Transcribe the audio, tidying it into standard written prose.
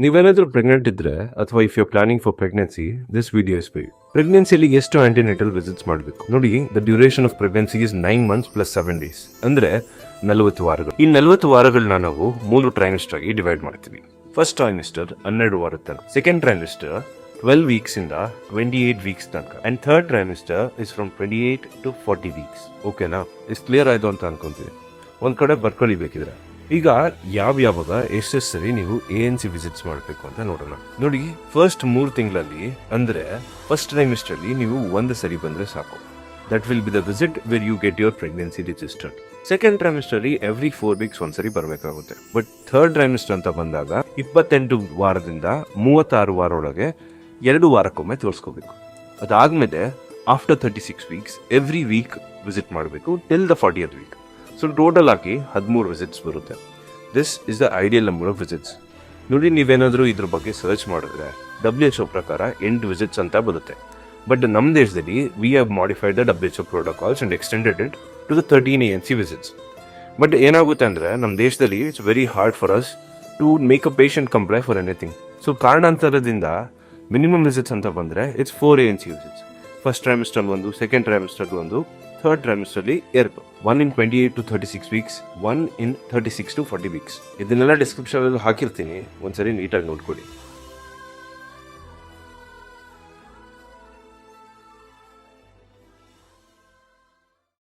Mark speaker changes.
Speaker 1: ನೀವೇನಾದ್ರೂ ಪ್ರೆಗ್ನೆಂಟ್ ಇದ್ರೆ ಅಥವಾ if you planning for pregnancy, this video is for you. ಪ್ರೆಗ್ನೆನ್ಸಿಯಲ್ಲಿ ಎಷ್ಟು ಆಂಟಿನೆಟಲ್ ವಿಸಿಟ್ಸ್ ಮಾಡಬೇಕು ನೋಡಿ. The duration of pregnancy is 9 months plus 7 days, ಅಂದ್ರೆ 40 ವಾರಗಳು. ಈ 40 ವಾರಗಳನ್ನ ನಾವು 3 ಟ್ರೈಮಿಸ್ಟರ್ ಆಗಿ ಡಿವೈಡ್ ಮಾಡ್ತೀವಿ. ಫಸ್ಟ್ ಟ್ರೈಮಿಸ್ಟರ್ 12 ವಾರದ ತನಕ, ಸೆಕೆಂಡ್ ಟ್ರೈಮಿಸ್ಟರ್ 12 weeks ಇಂದ 28 weeks ತನಕ, and third trimester is from 28 to 40 weeks. ಓಕೆನಾ? ಇಷ್ಟು ಕ್ಲಿಯರ್ ಆಯ್ತು ಅಂತ ಅನ್ಕೊಂತೀವಿ. ಒಂದ್ ಕಡೆ ಬರ್ಕೊಳ್ಳಿ ಬೇಕಿದ್ರೆ. ಈಗ ಯಾವಾಗ ಎಷ್ಟು ಸರಿ ನೀವು ANC ವಿಸಿಟ್ಸ್ ಮಾಡಬೇಕು ಅಂತ ನೋಡೋಣ. ನೋಡಿ, ಫಸ್ಟ್ 3 ತಿಂಗಳಲ್ಲಿ ಅಂದ್ರೆ ಫಸ್ಟ್ ಟ್ರೈಮಿಸ್ಟರ್ ಅಲ್ಲಿ ನೀವು 1 ಸರಿ ಬಂದ್ರೆ ಸಾಕು. That will be the visit where you get your pregnancy registered. Second trimester ಅಲ್ಲಿ ಎವ್ರಿ 4 weeks ಒಂದ್ಸರಿ ಬರಬೇಕಾಗುತ್ತೆ. ಬಟ್ ಥರ್ಡ್ ಟ್ರೈಮಿಸ್ಟರ್ ಅಂತ ಬಂದಾಗ 28 ವಾರದಿಂದ 36 ವಾರ ಒಳಗೆ 2 ವಾರಕ್ಕೊಮ್ಮೆ ತೋರಿಸ್ಕೋಬೇಕು. ಅದಾದ್ಮೇಲೆ after 36 weeks every week visit ಮಾಡಬೇಕು till the 40th week. So total ಆಗಿ 13 ವಿಸಿಟ್ಸ್ ಬರುತ್ತೆ. This is the ideal number of visits. ನೋಡಿ, ನೀವೇನಾದರೂ ಇದ್ರ ಬಗ್ಗೆ ಸರ್ಚ್ ಮಾಡಿದ್ರೆ WHO ಪ್ರಕಾರ 8 ವಿಸಿಟ್ಸ್ ಅಂತ ಬರುತ್ತೆ. ಬಟ್ ನಮ್ಮ ದೇಶದಲ್ಲಿ we have modified the WHO protocols and extended it to the 13 ANC visits. But ಏನಾಗುತ್ತೆ ಅಂದರೆ ನಮ್ಮ ದೇಶದಲ್ಲಿ it's very hard for us to make a patient comply for anything. So ಕಾರಣಾಂತರದಿಂದ ಮಿನಿಮಮ್ ವಿಸಿಟ್ಸ್ ಅಂತ ಬಂದರೆ it's 4 ANC visits. First trimester ಒಂದು, second trimester ಒಂದು, third ಟ್ರೈಮಿಸ್ಟರ್ಲಿ 2. 1 in 28 to 36 weeks, 1 in 36 to 40 weeks. ಇದನ್ನೆಲ್ಲ ಡಿಸ್ಕ್ರಿಪ್ಷನ್ ಹಾಕಿರ್ತೀನಿ, ಒಂದ್ಸರಿ ನೀಟಾಗಿ ನೋಡ್ಕೊಳ್ಳಿ.